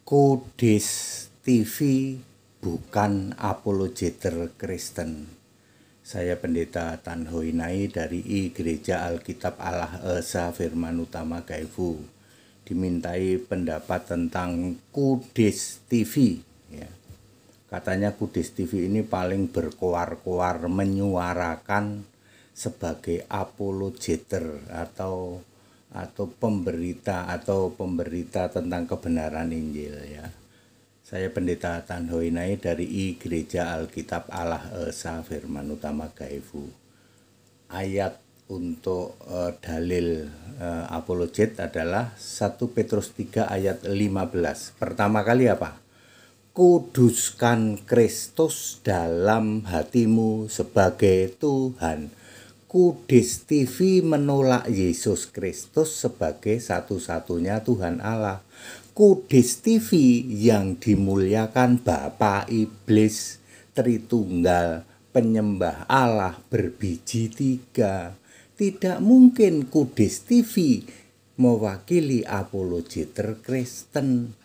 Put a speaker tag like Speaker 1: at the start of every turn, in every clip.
Speaker 1: Kudus TV bukan apologeter Kristen. Saya Pendeta Tan Hoi Nai dari I Gereja Alkitab Allah Esa Firman Utama Gaifu. Dimintai pendapat tentang Kudus TV. Ya. Katanya Kudus TV ini paling berkoar-koar menyuarakan sebagai apologeter atau pemberita tentang kebenaran Injil ya. Saya Pendeta Tan Hoi Nai dari I Gereja Alkitab Allah Esa Firman Utama Gaifu. Ayat untuk dalil apologet adalah 1 Petrus 3 ayat 15. Pertama kali apa? Kuduskan Kristus dalam hatimu sebagai Tuhan. Kudus TV menolak Yesus Kristus sebagai satu-satunya Tuhan Allah. Kudus TV yang dimuliakan Bapa Iblis, Tritunggal, penyembah Allah berbiji tiga. Tidak mungkin Kudus TV mewakili apologeter Kristen.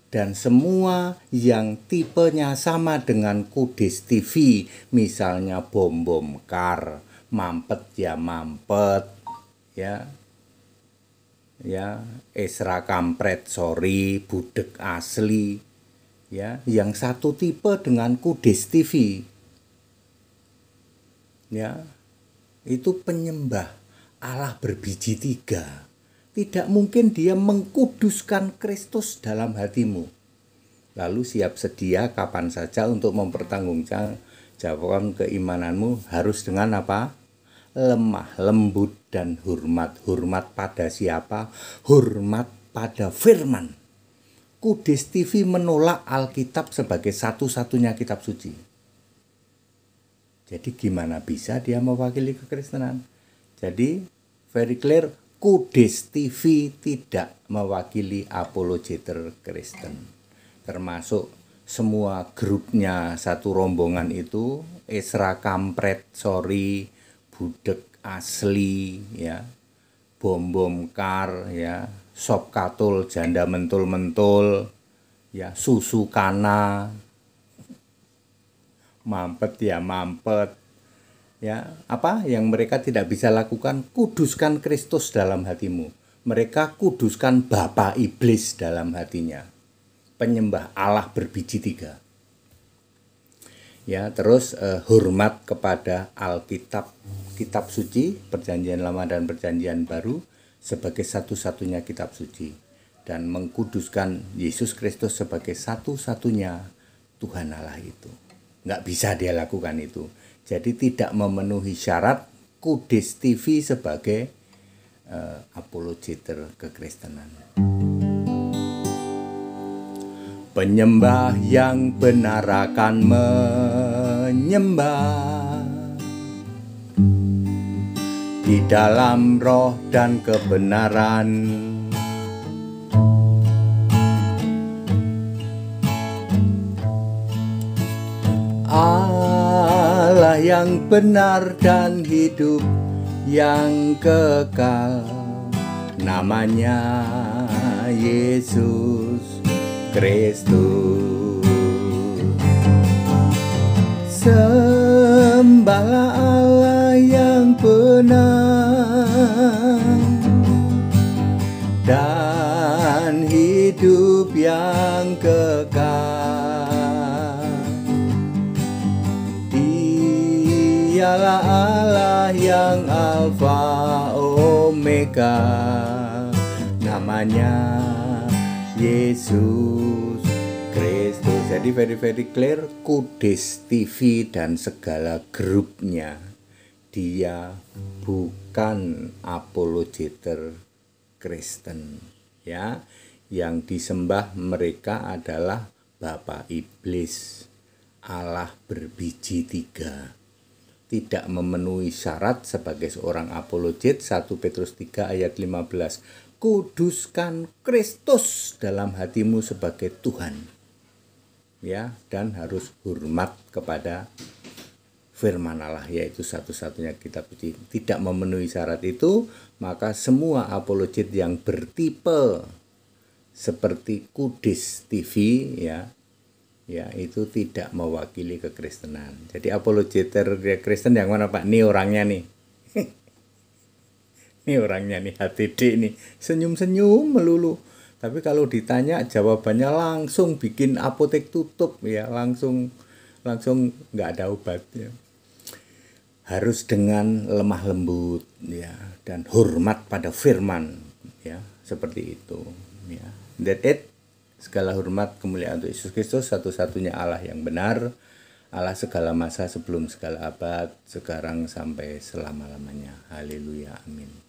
Speaker 1: Dan semua yang tipenya sama dengan Kudus TV, misalnya bom kar, mampet ya mampet, ya Esra kampret sorry, budek asli, ya yang satu tipe dengan Kudus TV, ya itu penyembah Allah berbiji tiga. Tidak mungkin dia mengkuduskan Kristus dalam hatimu. Lalu siap sedia kapan saja untuk mempertanggungjawabkan keimananmu harus dengan apa? Lemah, lembut, dan hormat. Hormat pada siapa? Hormat pada firman. Kudus TV menolak Alkitab sebagai satu-satunya kitab suci. Jadi gimana bisa dia mewakili kekristenan? Jadi very clear, Kudus TV tidak mewakili apologeter Kristen. Termasuk semua grupnya satu rombongan itu, Esra kampret sorry, budek asli, ya, bom kar, ya, sop katul janda mentul, ya, susu kana, mampet ya mampet, ya, apa yang mereka tidak bisa lakukan? Kuduskan Kristus dalam hatimu. Mereka kuduskan Bapa Iblis dalam hatinya, penyembah Allah berbiji tiga. Ya, terus hormat kepada Alkitab, kitab suci, Perjanjian Lama dan Perjanjian Baru sebagai satu-satunya kitab suci, dan mengkuduskan Yesus Kristus sebagai satu-satunya Tuhan Allah itu. Nggak bisa dia lakukan itu. Jadi tidak memenuhi syarat Kudus TV sebagai apologeter kekristenan. Penyembah yang benar akan menyembah di dalam roh dan kebenaran. Allah yang benar dan hidup yang kekal, namanya Yesus Kristus. Sembahlah Allah yang benar dan hidup yang kekal. Dialah Allah yang Alfa Omega, namanya Yesus Kristus. Jadi very clear, Kudus TV dan segala grupnya, dia bukan apologeter Kristen, ya. Yang disembah mereka adalah Bapa Iblis, Allah berbiji tiga. Tidak memenuhi syarat sebagai seorang apologet. 1 Petrus 3 ayat 15. Kuduskan Kristus dalam hatimu sebagai Tuhan, ya, dan harus hormat kepada firman Allah, yaitu satu-satunya kitab suci. Tidak memenuhi syarat itu, maka semua apologet yang bertipe seperti Kudus TV ya, itu tidak mewakili kekristenan. Jadi apologeter Kristen yang mana Pak? Ini orangnya nih. Ini orangnya nih, HTD nih, senyum-senyum melulu. Tapi kalau ditanya jawabannya langsung bikin apotek tutup ya, langsung nggak ada obat ya. Harus dengan lemah lembut ya, dan hormat pada firman ya, seperti itu ya. That it. Segala hormat kemuliaan untuk Yesus Kristus, satu-satunya Allah yang benar, Allah segala masa sebelum segala abad, sekarang sampai selama-lamanya. Haleluya, amin.